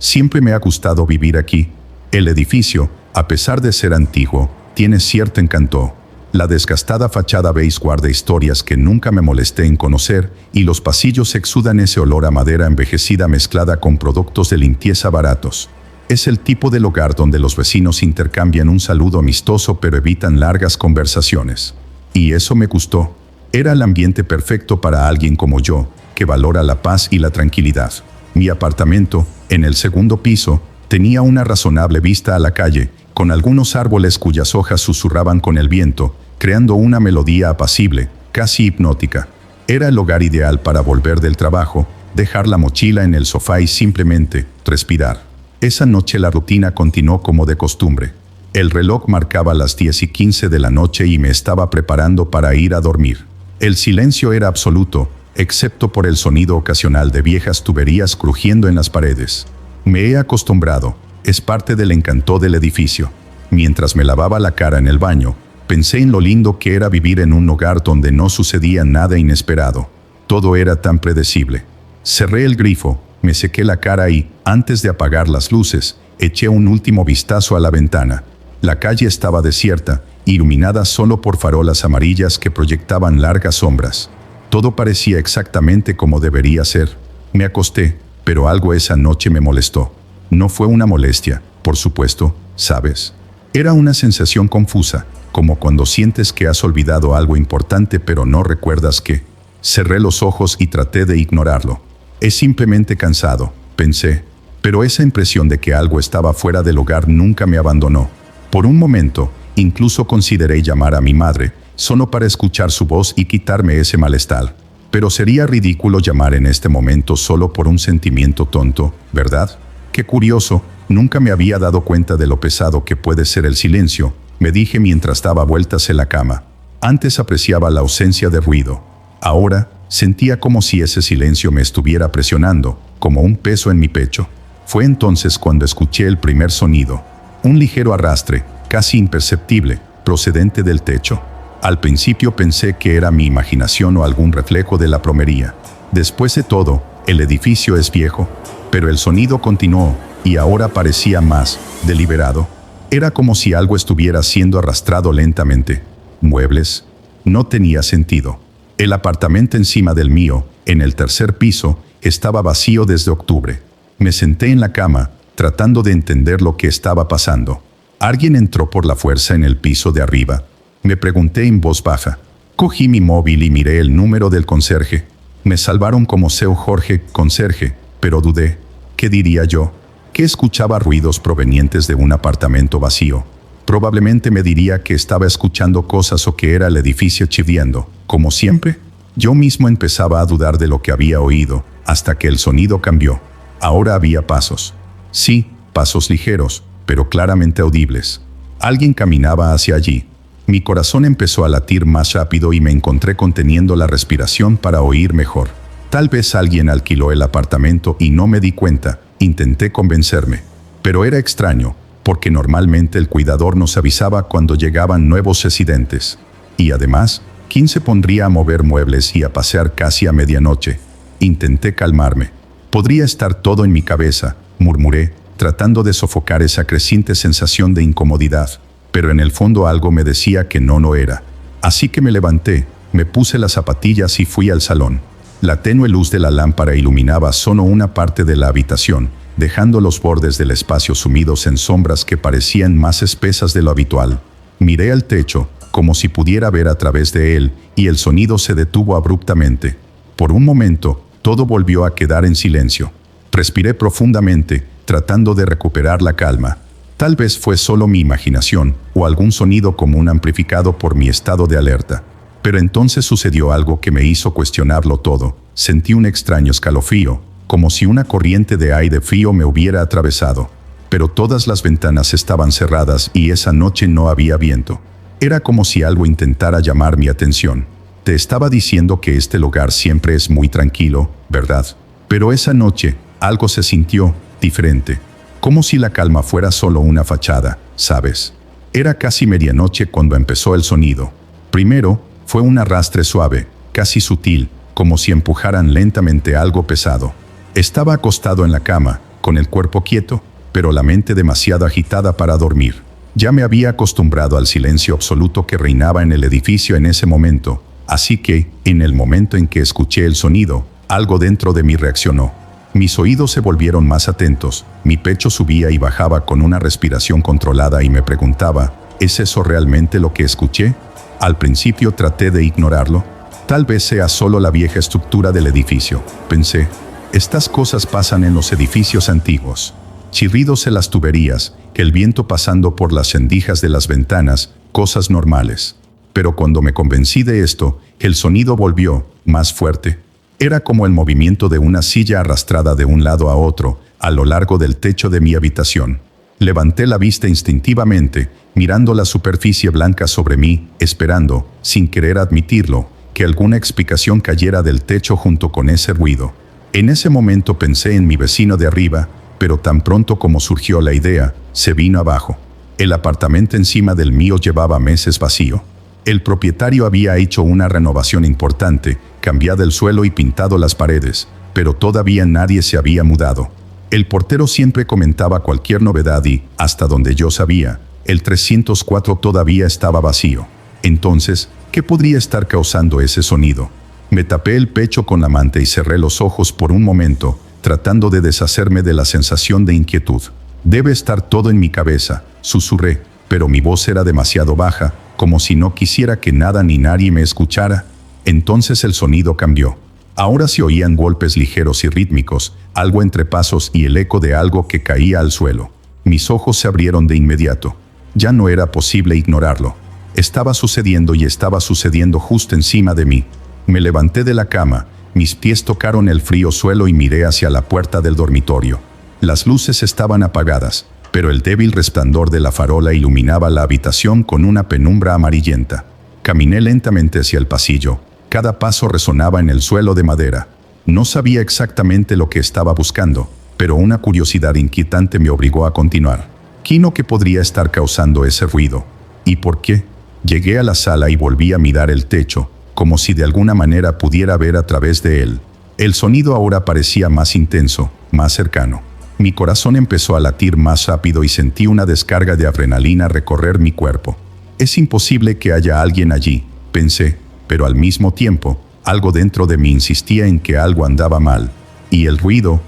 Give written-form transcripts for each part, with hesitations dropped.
Siempre me ha gustado vivir aquí. El edificio, a pesar de ser antiguo, tiene cierto encanto. La desgastada fachada beige guarda historias que nunca me molesté en conocer, y los pasillos exudan ese olor a madera envejecida mezclada con productos de limpieza baratos. Es el tipo de lugar donde los vecinos intercambian un saludo amistoso pero evitan largas conversaciones. Y eso me gustó. Era el ambiente perfecto para alguien como yo, que valora la paz y la tranquilidad. Mi apartamento, en el segundo piso, tenía una razonable vista a la calle, con algunos árboles cuyas hojas susurraban con el viento, creando una melodía apacible, casi hipnótica. Era el lugar ideal para volver del trabajo, dejar la mochila en el sofá y simplemente respirar. Esa noche la rutina continuó como de costumbre. El reloj marcaba las 10:15 de la noche y me estaba preparando para ir a dormir. El silencio era absoluto, excepto por el sonido ocasional de viejas tuberías crujiendo en las paredes. Me he acostumbrado, es parte del encanto del edificio. Mientras me lavaba la cara en el baño, pensé en lo lindo que era vivir en un lugar donde no sucedía nada inesperado. Todo era tan predecible. Cerré el grifo, me sequé la cara y, antes de apagar las luces, eché un último vistazo a la ventana. La calle estaba desierta, iluminada solo por farolas amarillas que proyectaban largas sombras. Todo parecía exactamente como debería ser. Me acosté, pero algo esa noche me molestó. No fue una molestia, por supuesto, ¿sabes? Era una sensación confusa, como cuando sientes que has olvidado algo importante pero no recuerdas qué. Cerré los ojos y traté de ignorarlo. Es simplemente cansado, pensé, pero esa impresión de que algo estaba fuera del lugar nunca me abandonó. Por un momento, incluso consideré llamar a mi madre, solo para escuchar su voz y quitarme ese malestar. Pero sería ridículo llamar en este momento solo por un sentimiento tonto, ¿verdad? Qué curioso, nunca me había dado cuenta de lo pesado que puede ser el silencio, me dije mientras daba vueltas en la cama. Antes apreciaba la ausencia de ruido. Ahora, sentía como si ese silencio me estuviera presionando, como un peso en mi pecho. Fue entonces cuando escuché el primer sonido. Un ligero arrastre, casi imperceptible, procedente del techo. Al principio pensé que era mi imaginación o algún reflejo de la plomería. Después de todo, el edificio es viejo, pero el sonido continuó, y ahora parecía más deliberado. Era como si algo estuviera siendo arrastrado lentamente. ¿Muebles? No tenía sentido. El apartamento encima del mío, en el tercer piso, estaba vacío desde octubre. Me senté en la cama, tratando de entender lo que estaba pasando. ¿Alguien entró por la fuerza en el piso de arriba? Me pregunté en voz baja. Cogí mi móvil y miré el número del conserje. Me salvaron como Seu Jorge, conserje, pero dudé. ¿Qué diría yo? Que escuchaba ruidos provenientes de un apartamento vacío. Probablemente me diría que estaba escuchando cosas o que era el edificio chiviendo. Como siempre, yo mismo empezaba a dudar de lo que había oído, hasta que el sonido cambió. Ahora había pasos. Sí, pasos ligeros, pero claramente audibles. Alguien caminaba hacia allí. Mi corazón empezó a latir más rápido y me encontré conteniendo la respiración para oír mejor. Tal vez alguien alquiló el apartamento y no me di cuenta. Intenté convencerme. Pero era extraño, porque normalmente el cuidador nos avisaba cuando llegaban nuevos residentes. Y además, ¿quién se pondría a mover muebles y a pasear casi a medianoche? Intenté calmarme. Podría estar todo en mi cabeza, murmuré, tratando de sofocar esa creciente sensación de incomodidad. Pero en el fondo algo me decía que no lo era. Así que me levanté, me puse las zapatillas y fui al salón. La tenue luz de la lámpara iluminaba solo una parte de la habitación, dejando los bordes del espacio sumidos en sombras que parecían más espesas de lo habitual. Miré al techo, como si pudiera ver a través de él, y el sonido se detuvo abruptamente. Por un momento, todo volvió a quedar en silencio. Respiré profundamente, tratando de recuperar la calma. Tal vez fue solo mi imaginación, o algún sonido común amplificado por mi estado de alerta. Pero entonces sucedió algo que me hizo cuestionarlo todo. Sentí un extraño escalofrío, como si una corriente de aire frío me hubiera atravesado. Pero todas las ventanas estaban cerradas y esa noche no había viento. Era como si algo intentara llamar mi atención. Te estaba diciendo que este lugar siempre es muy tranquilo, ¿verdad? Pero esa noche, algo se sintió diferente. Como si la calma fuera solo una fachada, ¿sabes? Era casi medianoche cuando empezó el sonido. Primero, fue un arrastre suave, casi sutil, como si empujaran lentamente algo pesado. Estaba acostado en la cama, con el cuerpo quieto, pero la mente demasiado agitada para dormir. Ya me había acostumbrado al silencio absoluto que reinaba en el edificio en ese momento, así que, en el momento en que escuché el sonido, algo dentro de mí reaccionó. Mis oídos se volvieron más atentos, mi pecho subía y bajaba con una respiración controlada y me preguntaba, ¿es eso realmente lo que escuché? Al principio traté de ignorarlo. Tal vez sea solo la vieja estructura del edificio, pensé. Estas cosas pasan en los edificios antiguos. Chirridos en las tuberías, el viento pasando por las rendijas de las ventanas, cosas normales. Pero cuando me convencí de esto, el sonido volvió, más fuerte. Era como el movimiento de una silla arrastrada de un lado a otro, a lo largo del techo de mi habitación. Levanté la vista instintivamente, mirando la superficie blanca sobre mí, esperando, sin querer admitirlo, que alguna explicación cayera del techo junto con ese ruido. En ese momento pensé en mi vecino de arriba, pero tan pronto como surgió la idea, se vino abajo. El apartamento encima del mío llevaba meses vacío. El propietario había hecho una renovación importante, cambiado el suelo y pintado las paredes, pero todavía nadie se había mudado. El portero siempre comentaba cualquier novedad y, hasta donde yo sabía, el 304 todavía estaba vacío. Entonces, ¿qué podría estar causando ese sonido? Me tapé el pecho con la manta y cerré los ojos por un momento, tratando de deshacerme de la sensación de inquietud. Debe estar todo en mi cabeza, susurré, pero mi voz era demasiado baja, como si no quisiera que nada ni nadie me escuchara. Entonces el sonido cambió. Ahora se oían golpes ligeros y rítmicos, algo entre pasos y el eco de algo que caía al suelo. Mis ojos se abrieron de inmediato. Ya no era posible ignorarlo. Estaba sucediendo y estaba sucediendo justo encima de mí. Me levanté de la cama, mis pies tocaron el frío suelo y miré hacia la puerta del dormitorio. Las luces estaban apagadas, pero el débil resplandor de la farola iluminaba la habitación con una penumbra amarillenta. Caminé lentamente hacia el pasillo. Cada paso resonaba en el suelo de madera. No sabía exactamente lo que estaba buscando, pero una curiosidad inquietante me obligó a continuar. ¿Qué podría estar causando ese ruido? ¿Y por qué? Llegué a la sala y volví a mirar el techo, como si de alguna manera pudiera ver a través de él. El sonido ahora parecía más intenso, más cercano. Mi corazón empezó a latir más rápido y sentí una descarga de adrenalina recorrer mi cuerpo. Es imposible que haya alguien allí, pensé, pero al mismo tiempo, algo dentro de mí insistía en que algo andaba mal. Y el ruido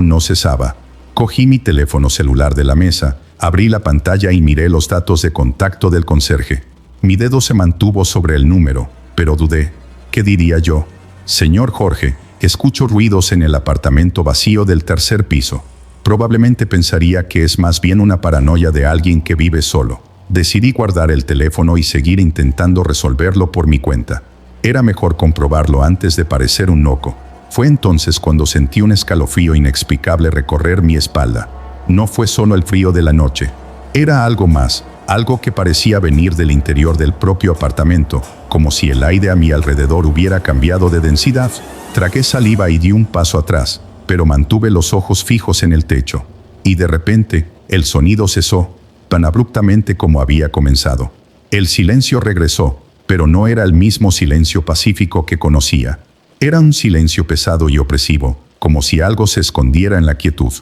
no cesaba. Cogí mi teléfono celular de la mesa, abrí la pantalla y miré los datos de contacto del conserje. Mi dedo se mantuvo sobre el número, pero dudé. ¿Qué diría yo? Señor Jorge, escucho ruidos en el apartamento vacío del tercer piso. Probablemente pensaría que es más bien una paranoia de alguien que vive solo. Decidí guardar el teléfono y seguir intentando resolverlo por mi cuenta. Era mejor comprobarlo antes de parecer un loco. Fue entonces cuando sentí un escalofrío inexplicable recorrer mi espalda. No fue solo el frío de la noche. Era algo más, algo que parecía venir del interior del propio apartamento, como si el aire a mi alrededor hubiera cambiado de densidad. Tragué saliva y di un paso atrás, pero mantuve los ojos fijos en el techo. Y de repente, el sonido cesó, tan abruptamente como había comenzado. El silencio regresó, pero no era el mismo silencio pacífico que conocía. Era un silencio pesado y opresivo, como si algo se escondiera en la quietud.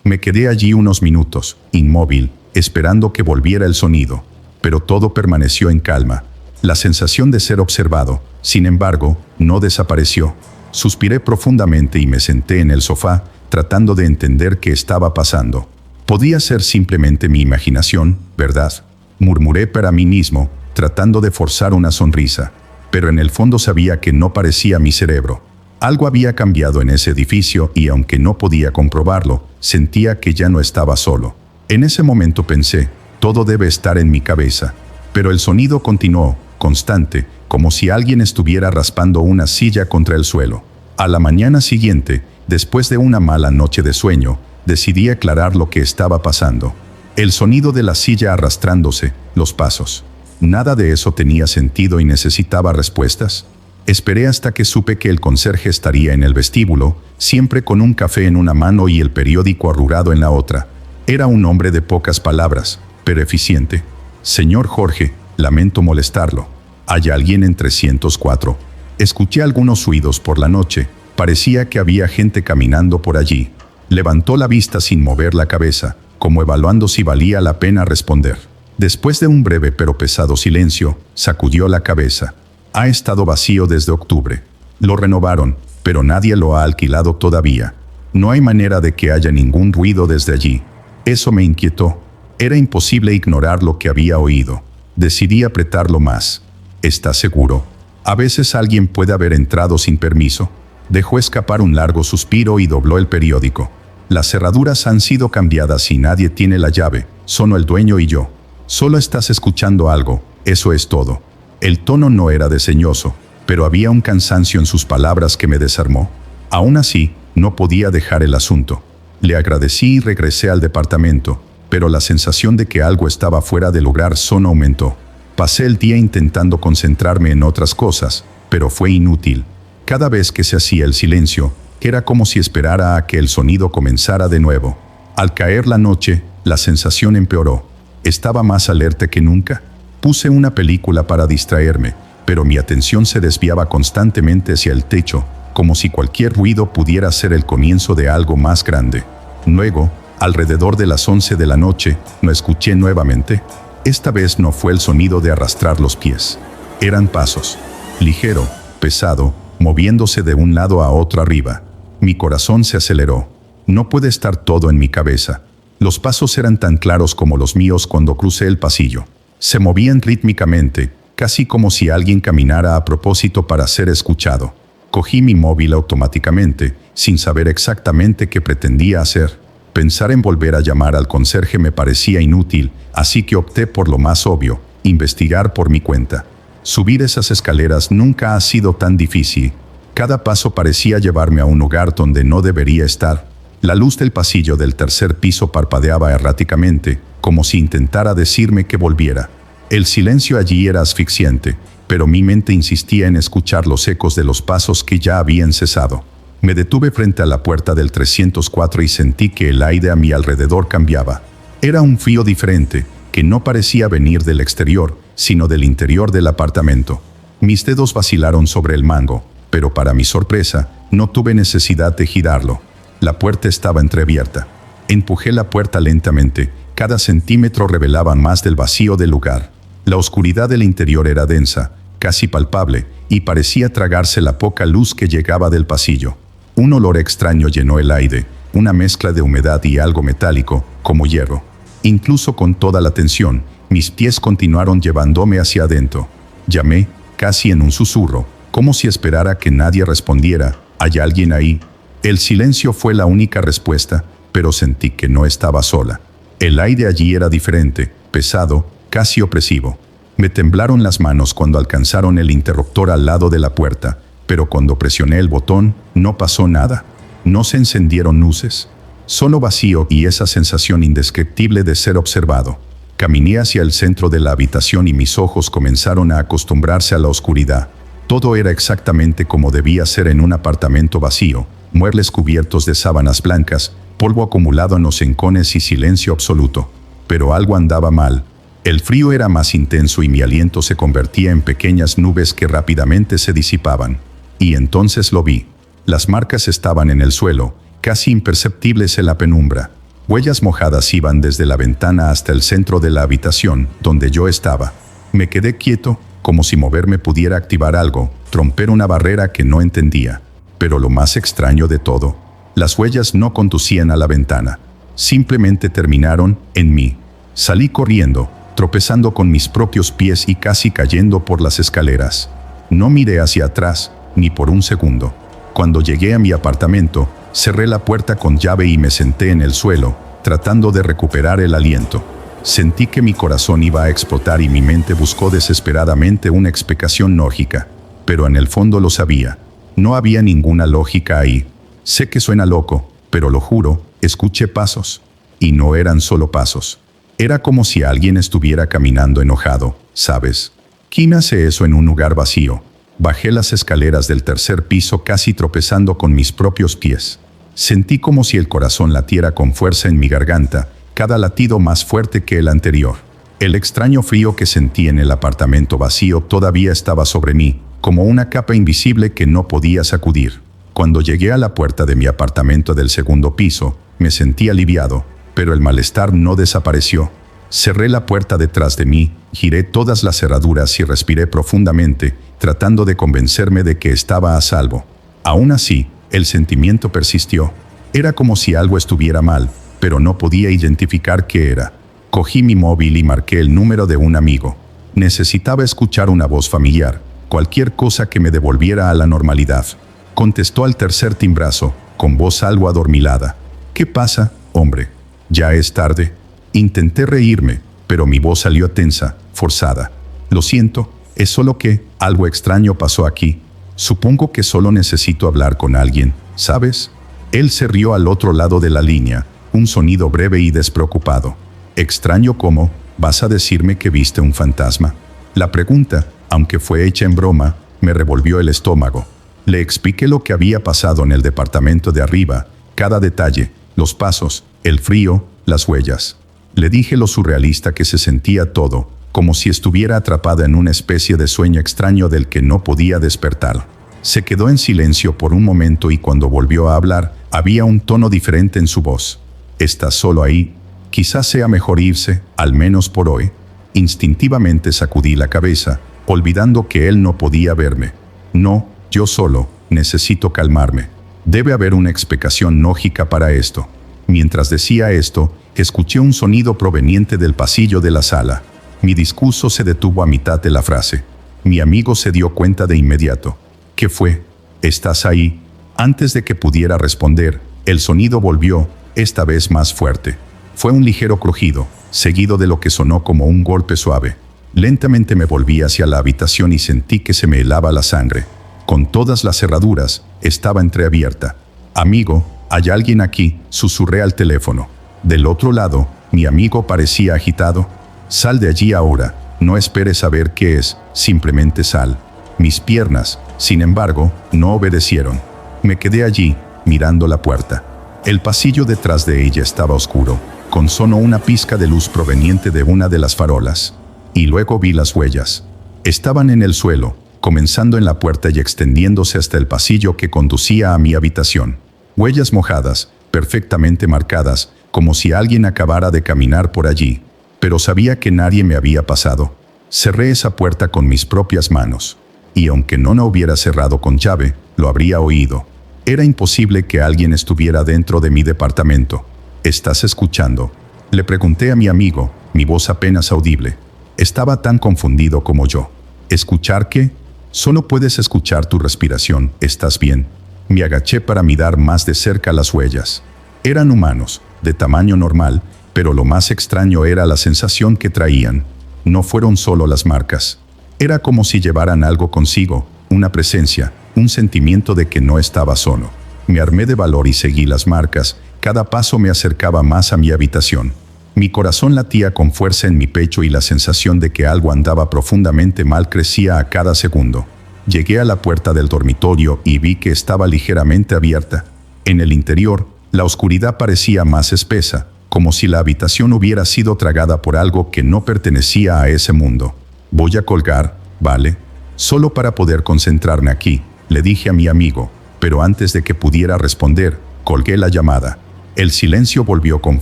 Me quedé allí unos minutos, inmóvil, esperando que volviera el sonido, pero todo permaneció en calma. La sensación de ser observado, sin embargo, no desapareció. Suspiré profundamente y me senté en el sofá, tratando de entender qué estaba pasando. Podía ser simplemente mi imaginación, ¿verdad? Murmuré para mí mismo, tratando de forzar una sonrisa, pero en el fondo sabía que no parecía mi cerebro. Algo había cambiado en ese edificio y aunque no podía comprobarlo, sentía que ya no estaba solo. En ese momento pensé, todo debe estar en mi cabeza. Pero el sonido continuó, constante, como si alguien estuviera raspando una silla contra el suelo. A la mañana siguiente, después de una mala noche de sueño, decidí aclarar lo que estaba pasando. El sonido de la silla arrastrándose, los pasos. Nada de eso tenía sentido y necesitaba respuestas. Esperé hasta que supe que el conserje estaría en el vestíbulo, siempre con un café en una mano y el periódico arrugado en la otra. Era un hombre de pocas palabras, pero eficiente. Señor Jorge, lamento molestarlo. ¿Hay alguien en 304? Escuché algunos ruidos por la noche. Parecía que había gente caminando por allí. Levantó la vista sin mover la cabeza, como evaluando si valía la pena responder. Después de un breve pero pesado silencio, sacudió la cabeza. Ha estado vacío desde octubre. Lo renovaron, pero nadie lo ha alquilado todavía. No hay manera de que haya ningún ruido desde allí. Eso me inquietó. Era imposible ignorar lo que había oído. Decidí apretarlo más. ¿Estás seguro? A veces alguien puede haber entrado sin permiso. Dejó escapar un largo suspiro y dobló el periódico. Las cerraduras han sido cambiadas y nadie tiene la llave, solo el dueño y yo. Solo estás escuchando algo, eso es todo. El tono no era desdeñoso, pero había un cansancio en sus palabras que me desarmó. Aún así, no podía dejar el asunto. Le agradecí y regresé al departamento, pero la sensación de que algo estaba fuera de lugar solo aumentó. Pasé el día intentando concentrarme en otras cosas, pero fue inútil. Cada vez que se hacía el silencio, era como si esperara a que el sonido comenzara de nuevo. Al caer la noche, la sensación empeoró. Estaba más alerta que nunca. Puse una película para distraerme, pero mi atención se desviaba constantemente hacia el techo, como si cualquier ruido pudiera ser el comienzo de algo más grande. Luego, alrededor de las 11 de la noche, lo escuché nuevamente. Esta vez no fue el sonido de arrastrar los pies. Eran pasos. Ligero, pesado, moviéndose de un lado a otro arriba. Mi corazón se aceleró. No puede estar todo en mi cabeza. Los pasos eran tan claros como los míos cuando crucé el pasillo. Se movían rítmicamente, casi como si alguien caminara a propósito para ser escuchado. Cogí mi móvil automáticamente, sin saber exactamente qué pretendía hacer. Pensar en volver a llamar al conserje me parecía inútil, así que opté por lo más obvio, investigar por mi cuenta. Subir esas escaleras nunca ha sido tan difícil. Cada paso parecía llevarme a un lugar donde no debería estar. La luz del pasillo del tercer piso parpadeaba erráticamente, como si intentara decirme que volviera. El silencio allí era asfixiante, pero mi mente insistía en escuchar los ecos de los pasos que ya habían cesado. Me detuve frente a la puerta del 304 y sentí que el aire a mi alrededor cambiaba. Era un frío diferente, que no parecía venir del exterior, sino del interior del apartamento. Mis dedos vacilaron sobre el mango, pero para mi sorpresa, no tuve necesidad de girarlo. La puerta estaba entreabierta. Empujé la puerta lentamente, cada centímetro revelaba más del vacío del lugar. La oscuridad del interior era densa, casi palpable, y parecía tragarse la poca luz que llegaba del pasillo. Un olor extraño llenó el aire, una mezcla de humedad y algo metálico, como hierro. Incluso con toda la tensión, mis pies continuaron llevándome hacia adentro. Llamé, casi en un susurro, como si esperara que nadie respondiera. ¿Hay alguien ahí? El silencio fue la única respuesta, pero sentí que no estaba sola. El aire allí era diferente, pesado, casi opresivo. Me temblaron las manos cuando alcanzaron el interruptor al lado de la puerta, pero cuando presioné el botón, no pasó nada. No se encendieron luces. Solo vacío y esa sensación indescriptible de ser observado. Caminé hacia el centro de la habitación y mis ojos comenzaron a acostumbrarse a la oscuridad. Todo era exactamente como debía ser en un apartamento vacío, muebles cubiertos de sábanas blancas, polvo acumulado en los rincones y silencio absoluto. Pero algo andaba mal. El frío era más intenso y mi aliento se convertía en pequeñas nubes que rápidamente se disipaban. Y entonces lo vi. Las marcas estaban en el suelo, casi imperceptibles en la penumbra. Huellas mojadas iban desde la ventana hasta el centro de la habitación, donde yo estaba. Me quedé quieto, como si moverme pudiera activar algo, romper una barrera que no entendía. Pero lo más extraño de todo, las huellas no conducían a la ventana. Simplemente terminaron en mí. Salí corriendo, tropezando con mis propios pies y casi cayendo por las escaleras. No miré hacia atrás, ni por un segundo. Cuando llegué a mi apartamento, cerré la puerta con llave y me senté en el suelo, tratando de recuperar el aliento. Sentí que mi corazón iba a explotar y mi mente buscó desesperadamente una explicación lógica. Pero en el fondo lo sabía. No había ninguna lógica ahí. Sé que suena loco, pero lo juro, escuché pasos. Y no eran solo pasos. Era como si alguien estuviera caminando enojado, ¿sabes? ¿Quién hace eso en un lugar vacío? Bajé las escaleras del tercer piso casi tropezando con mis propios pies. Sentí como si el corazón latiera con fuerza en mi garganta, cada latido más fuerte que el anterior. El extraño frío que sentí en el apartamento vacío todavía estaba sobre mí, como una capa invisible que no podía sacudir. Cuando llegué a la puerta de mi apartamento del segundo piso, me sentí aliviado, pero el malestar no desapareció. Cerré la puerta detrás de mí, giré todas las cerraduras y respiré profundamente, tratando de convencerme de que estaba a salvo. Aún así, el sentimiento persistió. Era como si algo estuviera mal, pero no podía identificar qué era. Cogí mi móvil y marqué el número de un amigo. Necesitaba escuchar una voz familiar, cualquier cosa que me devolviera a la normalidad. Contestó al tercer timbrazo, con voz algo adormilada. «¿Qué pasa, hombre? ¿Ya es tarde?» Intenté reírme, pero mi voz salió tensa, forzada. «Lo siento, es solo que algo extraño pasó aquí. Supongo que solo necesito hablar con alguien, ¿sabes?» Él se rió al otro lado de la línea, un sonido breve y despreocupado. «¿Extraño cómo? ¿Vas a decirme que viste un fantasma?» La pregunta, aunque fue hecha en broma, me revolvió el estómago. Le expliqué lo que había pasado en el departamento de arriba, cada detalle, los pasos, el frío, las huellas. Le dije lo surrealista que se sentía todo, como si estuviera atrapada en una especie de sueño extraño del que no podía despertar. Se quedó en silencio por un momento y cuando volvió a hablar, había un tono diferente en su voz. «¿Estás solo ahí? Quizás sea mejor irse, al menos por hoy». Instintivamente sacudí la cabeza, olvidando que él no podía verme. «No, yo solo, necesito calmarme. Debe haber una explicación lógica para esto». Mientras decía esto, escuché un sonido proveniente del pasillo de la sala. Mi discurso se detuvo a mitad de la frase. Mi amigo se dio cuenta de inmediato. «¿Qué fue? ¿Estás ahí?» Antes de que pudiera responder, el sonido volvió, esta vez más fuerte. Fue un ligero crujido, seguido de lo que sonó como un golpe suave. Lentamente me volví hacia la habitación y sentí que se me helaba la sangre. Con todas las cerraduras, estaba entreabierta. «Amigo, ¿hay alguien aquí?», susurré al teléfono. Del otro lado, mi amigo parecía agitado. «Sal de allí ahora, no esperes saber qué es, simplemente sal». Mis piernas, sin embargo, no obedecieron. Me quedé allí, mirando la puerta. El pasillo detrás de ella estaba oscuro, con solo una pizca de luz proveniente de una de las farolas. Y luego vi las huellas. Estaban en el suelo, comenzando en la puerta y extendiéndose hasta el pasillo que conducía a mi habitación. Huellas mojadas, perfectamente marcadas, como si alguien acabara de caminar por allí. Pero sabía que nadie me había pasado. Cerré esa puerta con mis propias manos. Y aunque no la hubiera cerrado con llave, lo habría oído. Era imposible que alguien estuviera dentro de mi departamento. «¿Estás escuchando?», le pregunté a mi amigo, mi voz apenas audible. Estaba tan confundido como yo. «¿Escuchar qué? Solo puedes escuchar tu respiración, ¿estás bien?». Me agaché para mirar más de cerca las huellas. Eran humanos, de tamaño normal, pero lo más extraño era la sensación que traían. No fueron solo las marcas. Era como si llevaran algo consigo, una presencia, un sentimiento de que no estaba solo. Me armé de valor y seguí las marcas, cada paso me acercaba más a mi habitación. Mi corazón latía con fuerza en mi pecho y la sensación de que algo andaba profundamente mal crecía a cada segundo. Llegué a la puerta del dormitorio y vi que estaba ligeramente abierta. En el interior, la oscuridad parecía más espesa, como si la habitación hubiera sido tragada por algo que no pertenecía a ese mundo. «Voy a colgar, ¿vale? Solo para poder concentrarme aquí», le dije a mi amigo, pero antes de que pudiera responder, colgué la llamada. El silencio volvió con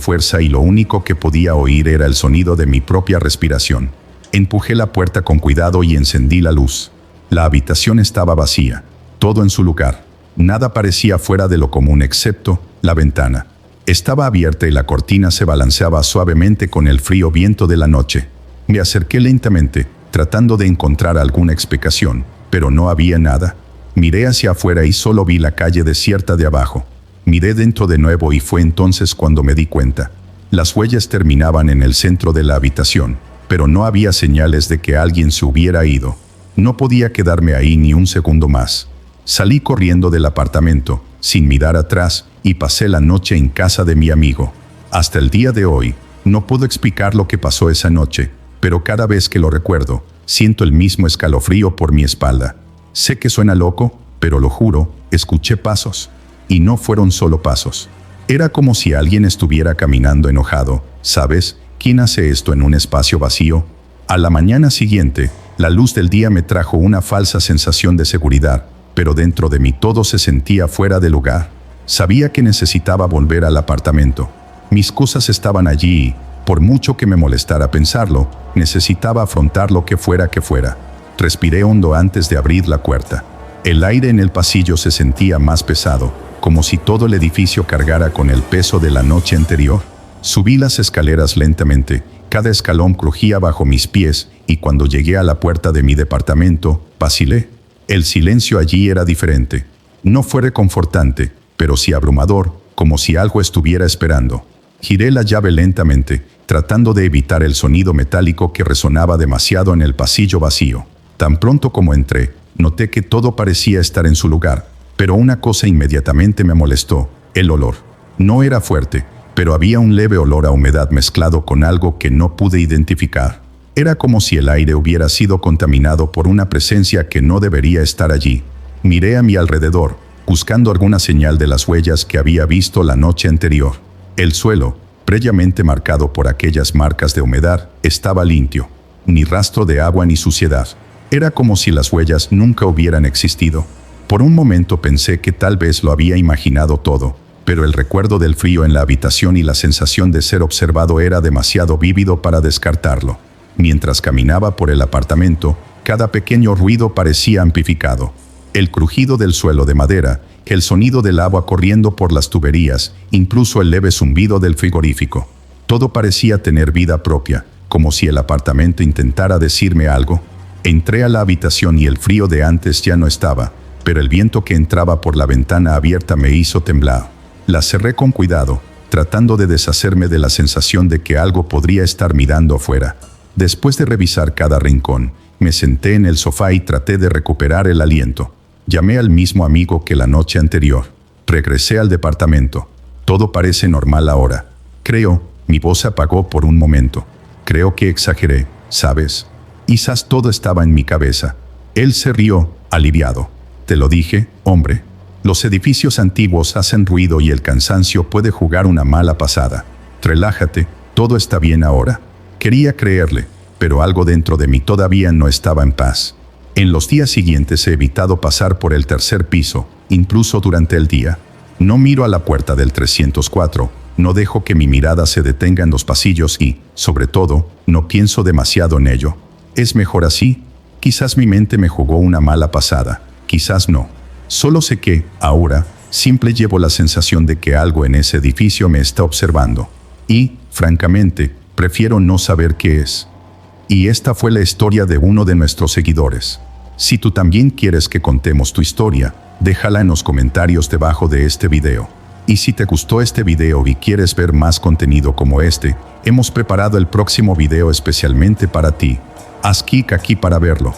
fuerza y lo único que podía oír era el sonido de mi propia respiración. Empujé la puerta con cuidado y encendí la luz. La habitación estaba vacía, todo en su lugar. Nada parecía fuera de lo común excepto la ventana. Estaba abierta y la cortina se balanceaba suavemente con el frío viento de la noche. Me acerqué lentamente, tratando de encontrar alguna explicación, pero no había nada. Miré hacia afuera y solo vi la calle desierta de abajo. Miré dentro de nuevo y fue entonces cuando me di cuenta. Las huellas terminaban en el centro de la habitación, pero no había señales de que alguien se hubiera ido. No podía quedarme ahí ni un segundo más. Salí corriendo del apartamento, sin mirar atrás, y pasé la noche en casa de mi amigo. Hasta el día de hoy, no puedo explicar lo que pasó esa noche, pero cada vez que lo recuerdo, siento el mismo escalofrío por mi espalda. Sé que suena loco, pero lo juro, escuché pasos. Y no fueron solo pasos. Era como si alguien estuviera caminando enojado. ¿Sabes? ¿Quién hace esto en un espacio vacío? A la mañana siguiente, la luz del día me trajo una falsa sensación de seguridad. pero dentro de mí todo se sentía fuera de lugar. Sabía que necesitaba volver al apartamento. Mis cosas estaban allí y, por mucho que me molestara pensarlo, necesitaba afrontar lo que fuera que fuera. Respiré hondo antes de abrir la puerta. El aire en el pasillo se sentía más pesado, como si todo el edificio cargara con el peso de la noche anterior. Subí las escaleras lentamente, cada escalón crujía bajo mis pies y cuando llegué a la puerta de mi departamento, vacilé. El silencio allí era diferente. No fue reconfortante, pero sí abrumador, como si algo estuviera esperando. Giré la llave lentamente, tratando de evitar el sonido metálico que resonaba demasiado en el pasillo vacío. Tan pronto como entré, noté que todo parecía estar en su lugar, pero una cosa inmediatamente me molestó: el olor. No era fuerte, pero había un leve olor a humedad mezclado con algo que no pude identificar. Era como si el aire hubiera sido contaminado por una presencia que no debería estar allí. Miré a mi alrededor, buscando alguna señal de las huellas que había visto la noche anterior. El suelo, previamente marcado por aquellas marcas de humedad, estaba limpio. Ni rastro de agua ni suciedad. Era como si las huellas nunca hubieran existido. Por un momento pensé que tal vez lo había imaginado todo, pero el recuerdo del frío en la habitación y la sensación de ser observado era demasiado vívido para descartarlo. Mientras caminaba por el apartamento, cada pequeño ruido parecía amplificado. El crujido del suelo de madera, el sonido del agua corriendo por las tuberías, incluso el leve zumbido del frigorífico. Todo parecía tener vida propia, como si el apartamento intentara decirme algo. Entré a la habitación y el frío de antes ya no estaba, pero el viento que entraba por la ventana abierta me hizo temblar. La cerré con cuidado, tratando de deshacerme de la sensación de que algo podría estar mirando afuera. Después de revisar cada rincón, me senté en el sofá y traté de recuperar el aliento. Llamé al mismo amigo que la noche anterior. Regresé al departamento. Todo parece normal ahora. Creo, mi voz se apagó por un momento. Creo que exageré, ¿sabes? Quizás todo estaba en mi cabeza. Él se rió, aliviado. Te lo dije, hombre. Los edificios antiguos hacen ruido y el cansancio puede jugar una mala pasada. Relájate, todo está bien ahora. Quería creerle, pero algo dentro de mí todavía no estaba en paz. En los días siguientes he evitado pasar por el tercer piso, incluso durante el día. No miro a la puerta del 304, no dejo que mi mirada se detenga en los pasillos y, sobre todo, no pienso demasiado en ello. ¿Es mejor así? Quizás mi mente me jugó una mala pasada, quizás no. Solo sé que, ahora, siempre llevo la sensación de que algo en ese edificio me está observando. Y, francamente, prefiero no saber qué es. Y esta fue la historia de uno de nuestros seguidores. Si tú también quieres que contemos tu historia, déjala en los comentarios debajo de este video. Y si te gustó este video y quieres ver más contenido como este, hemos preparado el próximo video especialmente para ti. Haz clic aquí para verlo.